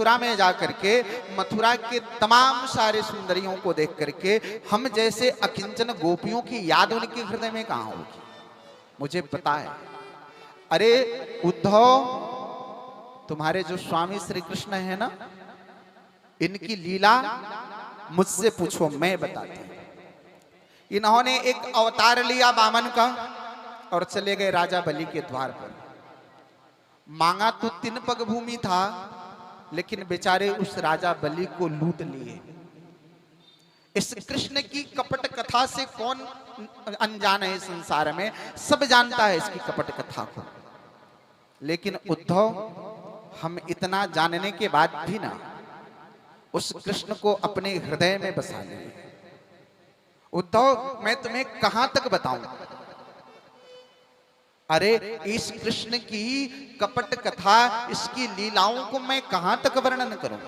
मथुरा में जाकर के मथुरा के तमाम सारे सुंदरियों को देख करके हम जैसे अकिंचन गोपियों की याद उनके हृदय में कहां होगी? मुझे पता है। अरे उद्धव, तुम्हारे जो स्वामी श्री कृष्ण है ना, इनकी लीला मुझसे पूछो, मैं बताती हूं। इन्होंने एक अवतार लिया वामन का और चले गए राजा बलि के द्वार पर। मांगा तो 3 पग भूमि था, लेकिन बेचारे उस राजा बलि को लूट लिए। इस कृष्ण की कपट कथा से कौन अनजान है? संसार में सब जानता है इसकी कपट कथा को। लेकिन उद्धव, हम इतना जानने के बाद भी ना उस कृष्ण को अपने हृदय में बसा लिए। उद्धव, मैं तुम्हें कहां तक बताऊं? अरे इस कृष्ण की कपट कथा, इसकी लीलाओं को मैं कहां तक वर्णन करूं?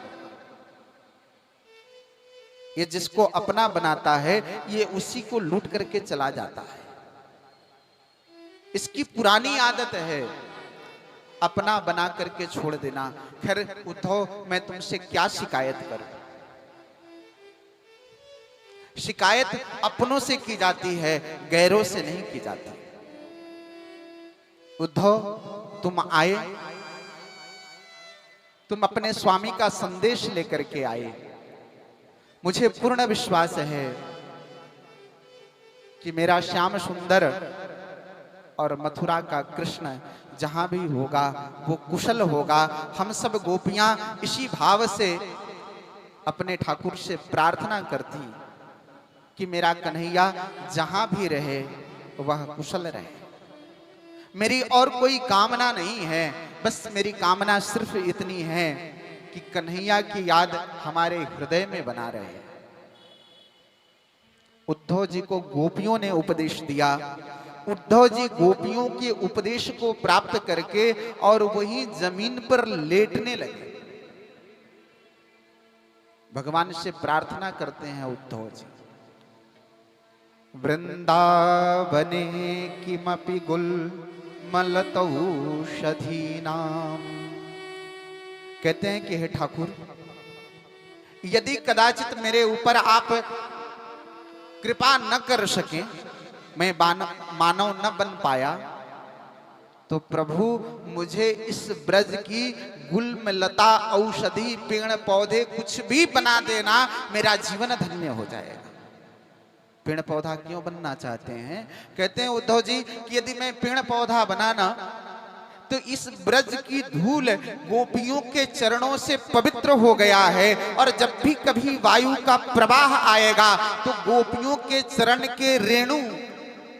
ये जिसको अपना बनाता है, ये उसी को लूट करके चला जाता है। इसकी पुरानी आदत है अपना बना करके छोड़ देना। खैर उद्धव, मैं तुमसे क्या शिकायत करूं? शिकायत अपनों से की जाती है, गैरों से नहीं की जाती। उद्धव, तुम आए, तुम अपने स्वामी का संदेश लेकर के आए। मुझे पूर्ण विश्वास है कि मेरा श्याम सुंदर और मथुरा का कृष्ण जहां भी होगा वो कुशल होगा। हम सब गोपियां इसी भाव से अपने ठाकुर से प्रार्थना करती कि मेरा कन्हैया जहां भी रहे वह कुशल रहे। मेरी और कोई कामना नहीं है, बस मेरी कामना सिर्फ इतनी है कि कन्हैया की याद हमारे हृदय में बना रहे। उद्धव जी को गोपियों ने उपदेश दिया। उद्धव जी गोपियों के उपदेश को प्राप्त करके और वही जमीन पर लेटने लगे। भगवान से प्रार्थना करते हैं उद्धव जी, वृंदावने किमपि गुलमलतौषधीनाम। कहते हैं कि हे ठाकुर, यदि कदाचित मेरे ऊपर आप कृपा न कर सके, मैं मानव न बन पाया, तो प्रभु मुझे इस ब्रज की गुलमलता, औषधि, पेड़ पौधे कुछ भी बना देना, मेरा जीवन धन्य हो जाएगा। पेड़ पौधा क्यों बनना चाहते हैं? कहते हैं उद्धव जी कि यदि मैं पेड़ पौधा बनाना तो इस ब्रज की धूल गोपियों के चरणों से पवित्र हो गया है, और जब भी कभी वायु का प्रवाह आएगा तो गोपियों के चरण के रेणु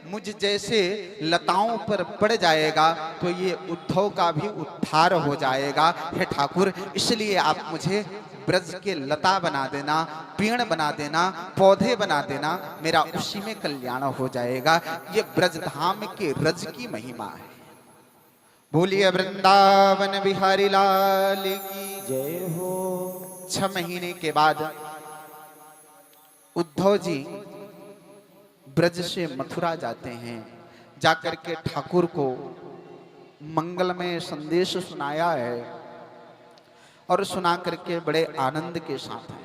मुझ जैसे लताओं पर पड़ जाएगा, तो ये उद्धव का भी उद्धार हो जाएगा। हे ठाकुर, इसलिए आप मुझे ब्रज के लता बना देना, पेड़ बना देना, पौधे बना देना, मेरा उसी में कल्याण हो जाएगा। ये ब्रज धाम के रज की महिमा है। बोलिए वृंदावन बिहारी लाल की जय हो। 6 महीने के बाद उद्धव जी ब्रज से मथुरा जाते हैं। जाकर के ठाकुर को मंगलमय संदेश सुनाया है, और सुना करके बड़े आनंद के साथ है।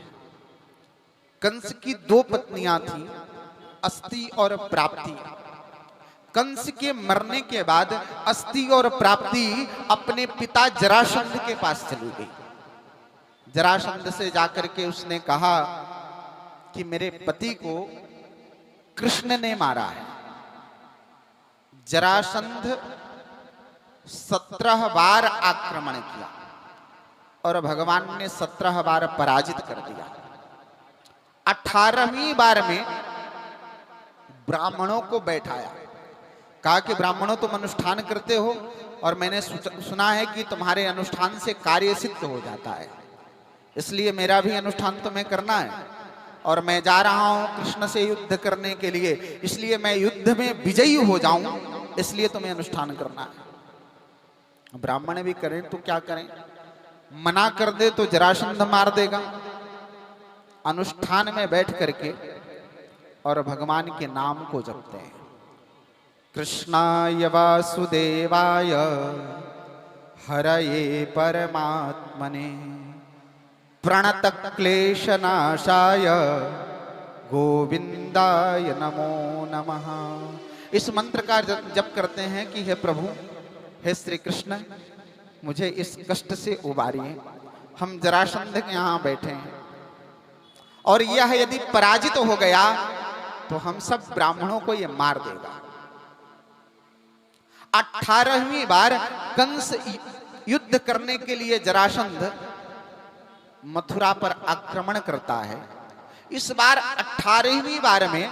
कंस की 2 पत्नियां थी, अस्ति और प्राप्ति। कंस के मरने के बाद अस्ति और प्राप्ति अपने पिता जरासंध के पास चली गई। जरासंध से जाकर के उसने कहा कि मेरे पति को कृष्ण ने मारा है। जरासंध 17 बार आक्रमण किया और भगवान ने 17 बार पराजित कर दिया। 18वीं बार में ब्राह्मणों को बैठाया, कहा कि ब्राह्मणों तुम अनुष्ठान करते हो, और मैंने सुना है कि तुम्हारे अनुष्ठान से कार्य सिद्ध हो जाता है, इसलिए मेरा भी अनुष्ठान तुम्हें करना है, और मैं जा रहा हूं कृष्ण से युद्ध करने के लिए, इसलिए मैं युद्ध में विजयी हो जाऊं, इसलिए तुम्हें अनुष्ठान करना है। ब्राह्मण भी करें तो क्या करें, मना कर दे तो जरासंध मार देगा। अनुष्ठान में बैठ करके और भगवान के नाम को जपते हैं। कृष्णाय वासुदेवाय हरये परमात्मने प्रणत क्लेशनाशाय गोविंदाय नमो नमः। इस मंत्र का जप करते हैं कि हे प्रभु, हे श्री कृष्ण, मुझे इस कष्ट से उबारिए। हम जरासंध के यहाँ बैठे हैं और यह यदि पराजित हो गया तो हम सब ब्राह्मणों को यह मार देगा। 18वीं बार कंस युद्ध करने के लिए जरासंध मथुरा पर आक्रमण करता है। इस बार 18वीं बार में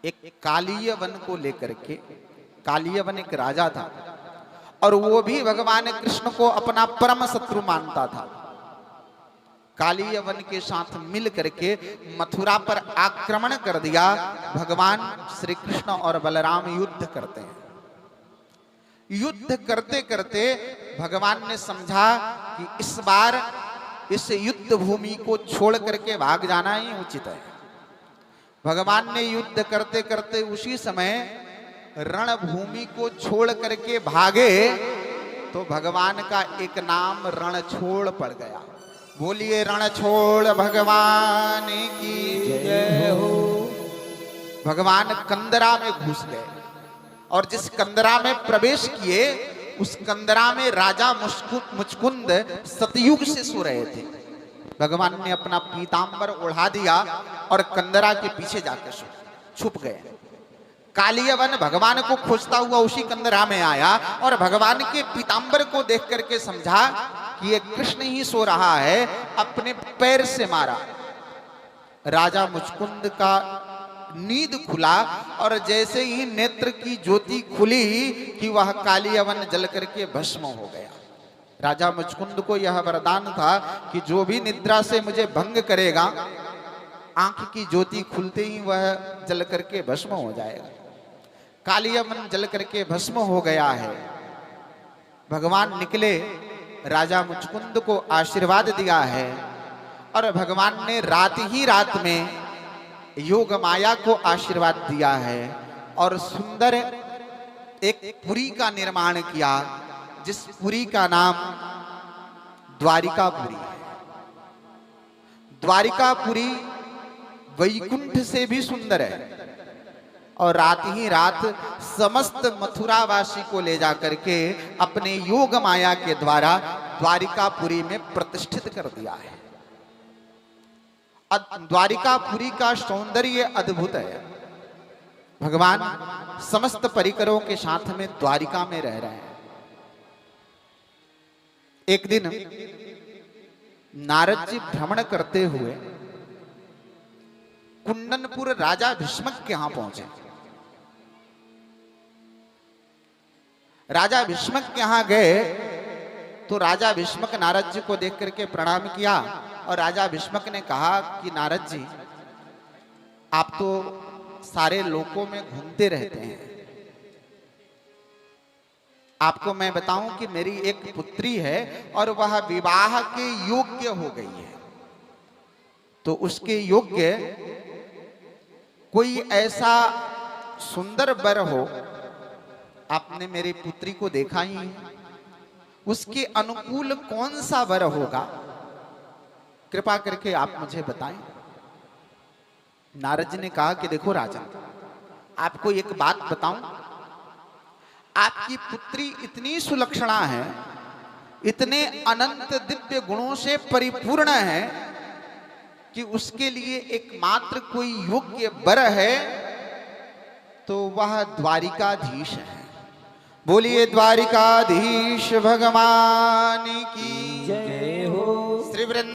एक कालियवन को लेकर के, कालियवन एक राजा था और वो भी भगवान कृष्ण को अपना परम शत्रु मानता था। कालियवन के साथ मिल करके मथुरा पर आक्रमण कर दिया। भगवान श्री कृष्ण और बलराम युद्ध करते हैं। युद्ध करते करते भगवान ने समझा कि इस बार इस युद्ध भूमि को छोड़ करके भाग जाना ही उचित है। भगवान ने युद्ध करते करते उसी समय रणभूमि को छोड़ करके भागे तो भगवान का एक नाम रणछोड़ पड़ गया। बोलिए रणछोड़ भगवान की जय हो। भगवान कंदरा में घुस गए और जिस कंदरा में प्रवेश किए उस कंदरा में राजा मुचकुंद सतयुग से सो रहे थे। भगवान ने अपना पीतांबर ओढ़ा दिया और कंदरा के पीछे जाकर छुप गए। कालियवन भगवान को खोजता हुआ उसी कंदरा में आया और भगवान के पीतांबर को देख करके समझा कि ये कृष्ण ही सो रहा है, अपने पैर से मारा। राजा मुचकुंद का नींद खुला और जैसे ही नेत्र की ज्योति खुली कि वह कालियवन जल करके भस्म हो गया। राजा मुचकुंद को यह वरदान था कि जो भी निद्रा से मुझे भंग करेगा, आंख की ज्योति खुलते ही वह जल करके भस्म हो जाएगा। कालियवन जल करके भस्म हो गया है। भगवान निकले, राजा मुचकुंद को आशीर्वाद दिया है और भगवान ने रात ही रात में योग माया को आशीर्वाद दिया है और सुंदर एक पुरी का निर्माण किया, जिस पुरी का नाम द्वारिकापुरी है। द्वारिकापुरी वैकुंठ से भी सुंदर है और रात ही रात समस्त मथुरावासी को ले जाकर के अपने योग माया के द्वारा द्वारिकापुरी में प्रतिष्ठित कर दिया है। द्वारिकापुरी का सौंदर्य अद्भुत है। भगवान समस्त परिकरों के साथ में द्वारिका में रह रहे हैं। एक दिन नारद जी भ्रमण करते हुए कुंदनपुर राजा भीष्मक के यहां पहुंचे। राजा भीष्मक के यहां गए तो राजा भीष्मक नारद जी को देख करके प्रणाम किया और राजा भीष्मक ने कहा कि नारद जी, आप तो सारे लोकों में घूमते रहते हैं, आपको मैं बताऊं कि मेरी एक पुत्री है और वह विवाह के योग्य हो गई है, तो उसके योग्य कोई ऐसा सुंदर वर हो, आपने मेरी पुत्री को देखा ही है, उसके अनुकूल कौन सा वर होगा, कृपा करके आप मुझे बताएं। नारद जी ने कहा कि देखो राजन, आपको एक बात बताऊं, आपकी पुत्री इतनी सुलक्षणा है, इतने अनंत दिव्य गुणों से परिपूर्ण है कि उसके लिए एकमात्र कोई योग्य वर है तो वह द्वारिकाधीश है। बोलिए द्वारिकाधीश भगवान की जय हो। श्री वृंदावन